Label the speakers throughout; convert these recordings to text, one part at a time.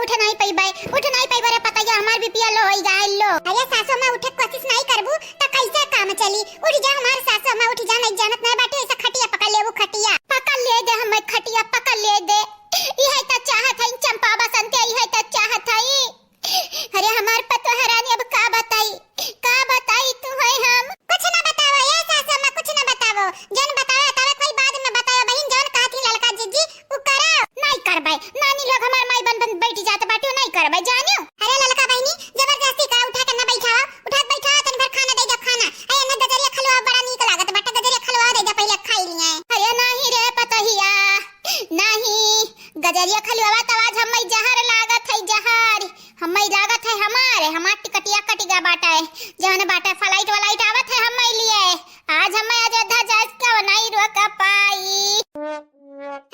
Speaker 1: उठ नहीं pi by, उठ नहीं पाई बारे पता है हमार बीपीएल लो होई जाए लो। अरे सासो में उठे कोशिश नहीं करबू त कैसे काम चली। उठ जा हमार सासो में, उठ जा, नहीं जानत नहीं बाटे ऐसा खटिया पकड़ लेबू, खटिया पकड़ ले दे, हम खटिया पकड़ ले दे। ई है त चाहत है चंपा बसंत, ई है त चाहत है। अरे हमार पतो हरानी अब का बताई तू है हम कुछ ना बताओ ये सासो में, कुछ ना बताओ। जन बताओ तवे कोई बाद में बताओ बहन, जन कहती ललका जीजी उ करो नहीं करबै। नानी लोग हमार माई बन बैठ जात बाटे नहीं करबै जानियो। अरे ललका बहनी जबरदस्ती का उठा के ना बैठाओ, उठा के बैठाओ तनी भर खाना दे जा खाना। अरे ना गजरिया खलवा बड़ा नीक लागत बाटे, गजरिया खलवा दे जा पहले खाई लिए। अरे नहीं रे पतहिया नहीं, गजरिया खलवा त आज हम जहर लागत है, जहर हम लागत है हमार टिकटिया कटिगा बाटा है जहन बाटा फ्लाइट वालाइट आवत है हम लिए। आज हम अयोध्या जास का नहीं रोक पाई।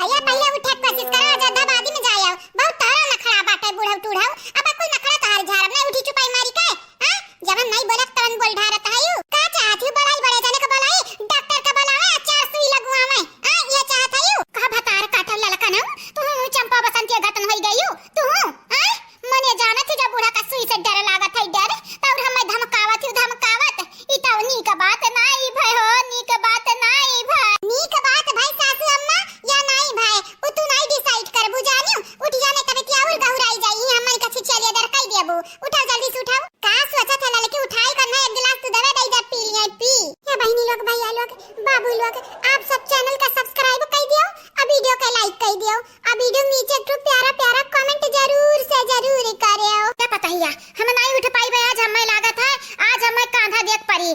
Speaker 1: अया पहले उठे कोशिश करो, अयोध्या बादी में जाए आओ। बहुत तारा नखरा बाटा बूढ़ा टूढ़ा, अब कोई नखरा तार झाड़ नहीं उठी चुपाई मारी के। हां जब नहीं बोलत तन बोल ढारत आयु का चाहती बड़ाई बड़े जाने का बोलाई डॉक्टर का बोलावे, चार सुई लगवावे। हां ये चाहत आयु का भतार काटल ललका न तू चंपा बसंती गतन होई गयु तू। हां मने जानत है जब बूढ़ा का सुई से डर लागत है, डर तब हम धमकावत ई त नी का बात नहीं भाई हो, नी का बात नहीं भाई, नी का बात भाई सासू अम्मा या नहीं भाई उ तू नहीं डिसाइड करबू जानियो। उठ जाने तबे क्या और गहुराई जाई हम कछि चलिए दर कई देबू। उठाओ जल्दी से उठाओ, का सोचत है लड़की उठाई करना, एक गिलास तू दवा दे जा पी लिया पी। ये बहनी लोग भैया लोग बाबू लोग आप सब चैनल का सब्सक्राइब कर दियो, अब वीडियो का लाइक कर दियो, अब वीडियो नीचे तो प्यारा प्यारा कमेंट जरूर से जरूर करियो। क्या पता हिया हम नहीं उठ पाई आज हमें लागत है आज हमें कांधा देख परी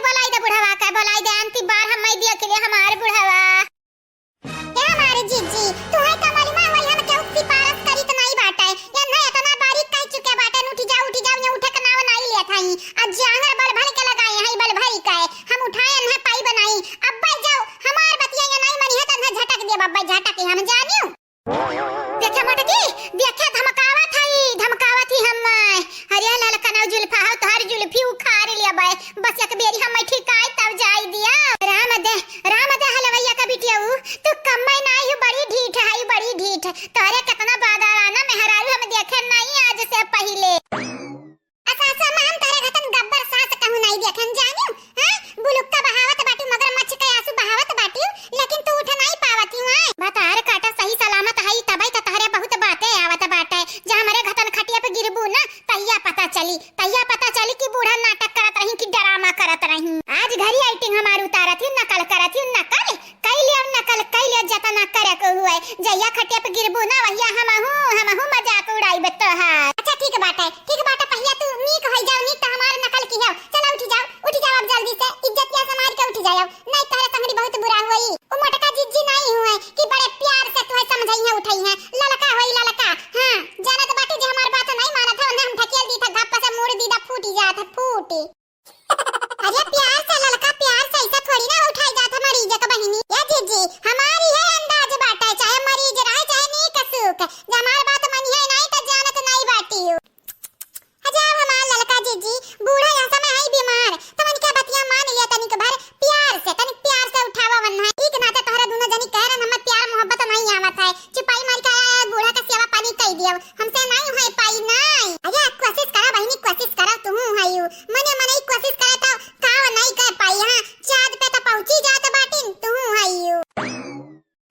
Speaker 1: बोलाई दे बुढ़ावा का, बोलाई दे अंती बार हम देख ले हमारे बुढ़ावा। क्या हमारे जीजी तू है कमली मां वही हम के उक्ति पारस करी त नहीं बाटे या नहीं इतना बारीक कह चुके बाटे। उठ जाओ ये उठे के नाव नहीं ले थाई आज जांगर बल भर के लगाए हैं बल भरी का हम उठाए न पाई बनाई। अब भाई जाओ हमार बतिया या नहीं मनी है त ना झटक दे बब्बा झटक हम जानियो। देखे मटकी देखे धमकावत ही हम। अरे ललका ना जुल्फा हो तोहर जुल्फी उखाड़ लिया बे, बस एक बेरी हम ठिकाई तब जाई दिया। राम दे हलवैया का बिटिया तू कम्मै नहीं हो, बड़ी ढीठ है बड़ी ढीठ। तोरे कितना बादाराना मेहरारू हम देखे नहीं आज से पहले। असासा हम तारे घतन गब्बर सास कहूं नहीं देखन जानियो। हां बुलुक्का बहावत बाटू मगर मच्छ के आंसू बहावत बाटू, लेकिन तू उठ नहीं पावती है। बतार काटा सही सलामत है तबई त तारे बहुत बातें आवत बाटे। जा हमारे घतन खटिया पे गिरबू ना तैया पता चली कि बूढ़ा नाटक करत रही कि ड्रामा करत रही। आज घरी आइटिंग हमार उतारत ही नकल करत ही नकल कैले जता ना करे को हुए। जया खटिया पे गिरबू ना वहिया हम मजाक उड़ाई बतहार। अच्छा ठीक बाटे पहले तू नीक होई जाओ, नीक त हमार नकल की हो। चलो उठ जाओ अब जल्दी से, इज्जतिया संभाल के उठ जाओ नहीं तारे तंगड़ी बहुत बुरा होई। ओ मोटका जिज्जी नहीं हुए कि बड़े प्यार से तू समझाई है उठाई है ललका होई ललका। हां जानत बाटे जे हमार बात नहीं मानत है हम ढकेल दी था गप्पा से मोड़ दी दा फूटी जात फूटी। अरे प्यार से ललका प्यार से ऐसा थोड़ी ना उठाई जात हमारी इज्जत बहिनी। ये जिज्जी हमारी है अंदाज बाटे चाहे मरीज रहे चाहे नी कसुक, जे हमार बात मनी है नहीं त जानत नहीं बाटी हो। अच्छा हमार ललका जिज्जी बूढ़ा यहाँ समय है बीमार तमन के बतिया मान लिया तनिक भर तनिक प्यार से उठावा वन्ना एक नाते तोहरा दोनों जनी कह रन हम प्यार मोहब्बत नहीं आवत है। चुपाई मार के बूढ़ा का सेवा पानी कई दियो हमसे नहीं होई पाई नहीं। अरे कोशिश करा बहिनी कोशिश करा तू हयू मने कोशिश करे तो का नहीं कर पाई। हां चाँद पे तो पहुंची जात बाटिन तू हयू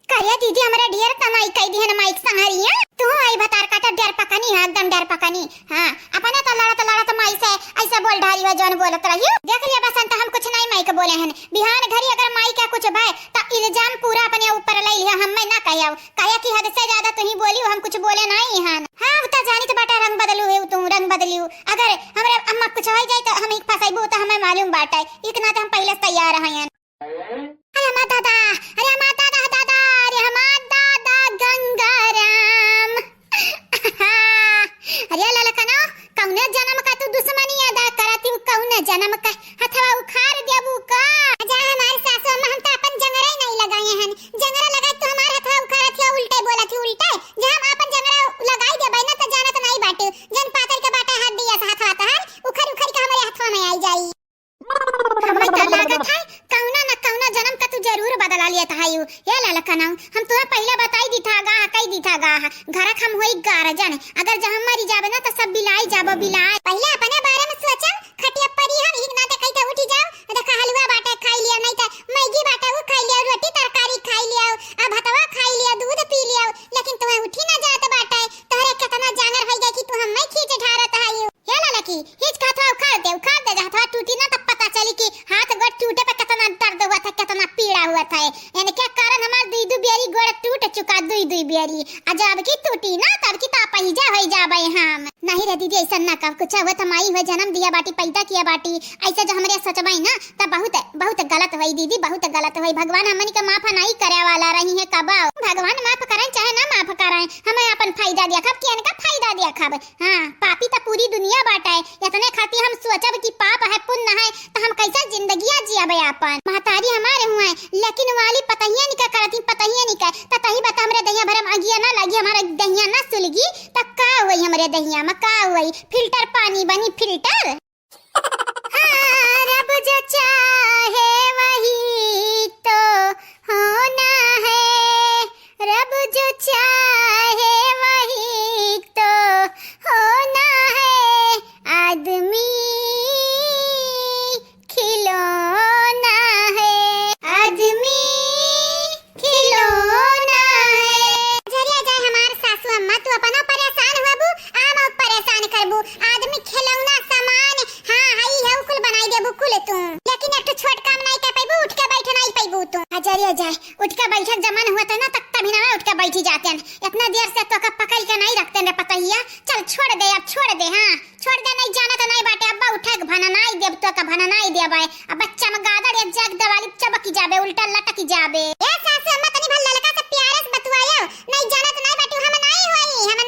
Speaker 1: करिया दीदी हमारे ढेर कमाई कई दिहन माइक संहरिया तू आई भतार काटा डर पकानी हां एकदम डर पकानी। हां अपने तो लड़ा माई से ऐसा बोल ढारी हो जौन बोलत रहियो। देख लिया बसंत हम कुछ नहीं माई के बोले हन बिहान घरी अगर माई का कुछ भाई त इल्जाम पूरा अपने ऊपर ले लिया हम ना कहया काया की हद से ज्यादा तू ही बोली हम कुछ बोले नहीं हन। हां उता जानी तो बेटा रंग बदलू है तू रंग बदलियो अगर हमरे अम्मा कुछ हो जाए तो हम एक फसाईबो तो हमें मालूम बाटे इतना तो हम पहले से तैयार हयन। अरे माता दादा गंगाराम। अरे ललकनो कौने जन्म का तू दुश्मनी अदा करती कौने जन्म का हथवा उखाड़ देबू का। जा हमारे सासू में हम त अपन जंगरे नहीं लगाए हन, जंगरा लगाए तो हमारे हथवा उखाड़त है उल्टे बोलत है उल्टे। जे हम अपन जंगरा लगाई देबै ना त जानत नहीं बाटे जन पातर के बाटे हाथ दिया हाथ उखड़ के हमारे हथवा में आई जाई। हमें त लागत है कौना न कौना जन्म का तू जरूर बदला लिया था ये ललकनो हम तोरा पहले कई दी था गा घर हम होई गारजन अगर जहां मरी जाबे ना तो सब बिलाई जाबो बिलाई पहले अपने बारे में सोचम खटिया परी हम हिक ना ते कइते उठी जाओ देखा हलवा बाटा खाई लिया नहीं तो मैगी बाटा वो खाई लिया रोटी तरकारी खाई लिया आ भातवा खाई लिया दूध पी लिया लेकिन तुम्हें उठी ना जात बाटा तोरे कितना जानर हो गया कि तू हम मैं खींच ढारत है हे लड़की हिच खाथवा उखाड़ दे जहां टूटी ना तब पता चली कि हाथ गोड़ टूटे पे कितना दर्द हुआ था कितना पीड़ा हुआ था यानी क्या कारण हमार दुई बेरी गोड़ टूट चुका दुई बेरी अजब की टूटी ना तब की ता पहिजा हो जाबे हम नहीं रे दीदी ऐसा ना कर कुछ हुआ माई हुए जन्म दिया बाटी पैदा किया बाटी ऐसे जो हमरे सचबाई ना तब बहुत बहुत गलत हुई दीदी बहुत गलत हुई भगवान हमनी के माफ नहीं करे वाला रही है कब भगवान माफ करें चाहे ना माफ करें हमें अपन फायदा दिया खब कियन का फायदा दिया खब हां पापी तो पूरी दुनिया बाटा है इतने खातिर हम सोचब कि पाप है पुण्य है तो हम कैसा जिंदगी जियाबे अपन महतारी हमारे हुए लेकिन वाली पतहिया निका करती पतहिया निका तही बता हमरे दहिया भरम अगिया ना लगी हमारे दहिया ना सुलगी त का होई हमरे दहिया में का होई फिल्टर पानी बनी फिल्टर हाँ, रब जो चाहे वही तो होना है रब जो चाहे वही तो होना है आदमी खिलौना है आदमी खिलौना है जरिया जाए हमार सासू अम्मा तू अपना परेशान होबू आम परेशान करबू आदमी खिलौना सामान हां हई है कुल बनाई देबू कुल तू लेकिन एक छोट काम नहीं कर पाइबू उठ के बैठ नहीं पाइबू तू जरिया जाए उठ के बैठक जमन होता ना तक तभी ना उठ के बैठी जाते हैं इतना देर से तो का पकड़ के नहीं रखते रे पतैया चल छोड़ दे अब छोड़ दे हां छोड़ दे नहीं जाना तो नहीं बाटे अब्बा उठे भना नहीं देब तो का भना नहीं देबे अब बच्चा में गादड़ एक जग दवाली चबकी जाबे उल्टा लटक जाबे ए सासू अम्मा तनी भल ललका से प्यारे से बतवायो नहीं जाना तो नहीं बाटे हम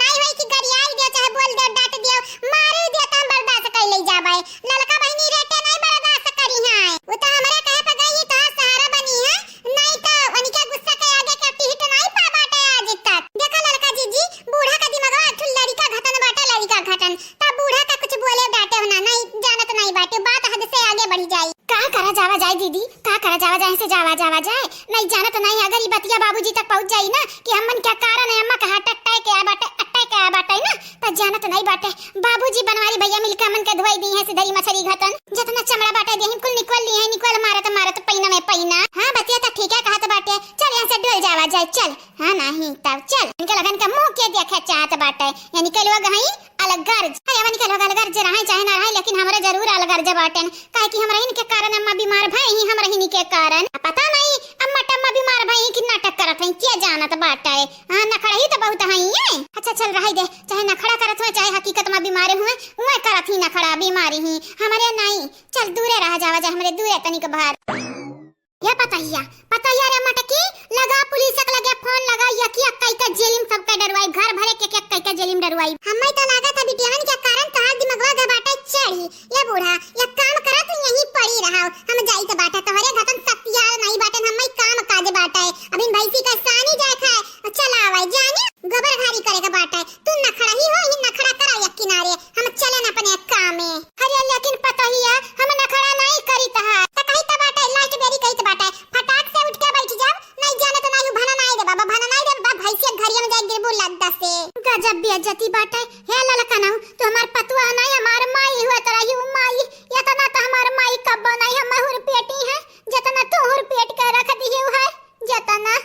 Speaker 1: नहीं होई कि गरियाई दे चाहे बोल दे डांट दियो मार दे त हम बर्दाश्त कर ले जाबे ललका बहिनी रेटे नहीं बर्दाश्त करी है वो तो हमरे कहे पे गई तो सहारा बनी है नहीं तो उनके गुस्सा के आगे के टिहट नहीं पा बाटे आज तक देखा ललका जीजी बूढ़ा का दिमागवा ठुल लड़का घटन बाटे लड़का घटन तब बूढ़ा का कुछ बोले डांटे होना नहीं जानत नहीं बाटे बात हद से आगे बढ़ी जाई का करा जावा जाए दीदी का करा जावा जाए से जावा जाए नहीं जानत नहीं अगर ये बतिया बाबूजी तक पहुंच जाई ना कि हमन क्या कारण है अम्मा का हार्ट अटैक है बाटे ना त जानत नहीं बाटे बाबूजी बनवारी भैया मिलकर हमन के धोई दी है सिधरी मछली घटन जितना चमड़ा बाटे देहिम कुल निकल मारत पैना में पैना हां बतिया त ठीक है कहत बाटे चल यहां से डोल जावा जाए चल हां नहीं तब चल इनके लगन का मुंह के देखे चाहत बाटे यानी के लोग हई अलग गर्ज है यानी के लोग अलग गर्ज रहे चाहे ना रहे लेकिन हमरे जरूर अलग गर्ज बाटे काहे कि हमरा इनके कारण अम्मा बीमार भई ही हमरा ही के कारण पता नहीं अम्मा टम्मा बीमार भई कि नाटक करत हई के जानत बाटे हां नखड़ा ही तो बहुत हई है अच्छा चल रही दे चाहे नखड़ा करत हो चाहे हकीकत में बीमार हुए उहे करत ही नखड़ा बीमारी ही हमारे नहीं चल दूरे रह जावा जा हमरे दूरे तनिक बाहर ये पतैया रे मटकी लगा पुलिस के लगे फोन लगा यकी कई का जेलिम सब का डरवाई घर भरे के कई का जेलिम डरवाई हमें तो लागत है बिटियान के कारण तहार दिमागवा घबाटा चढ़ी ये बूढ़ा ये काम करा तू यहीं पड़ी रहा हम जाई तो बाटा तोहरे घटन सत्यार नहीं बाटन हमें काम काज बाटा है अभी भैंसी का सानी जाए खाए चला आवे जाने गोबर घारी करे का बाटा है तू नखड़ा ही हो ही नखड़ा करा एक किनारे हम चलन अपने काम में अरे लेकिन पतैया हम नखड़ा नहीं करी तहा त कही त बाटा लास्ट बेरी कही त बाटा फटाक से उठ के बैठ जा नहीं जाने तो नहीं भना नहीं दे बाबा भना नहीं दे बाबा भैंसी घरिया में जाए गिरबू लगदा से गजब बेइज्जती बाटा है ललका ना तो हमार पतुआ नहीं हमार माई हुआ तरह ही माई इतना तो हमार माई कब बनाई हम हुर पेटी है जितना तू हुर पेट के रख दी है जतना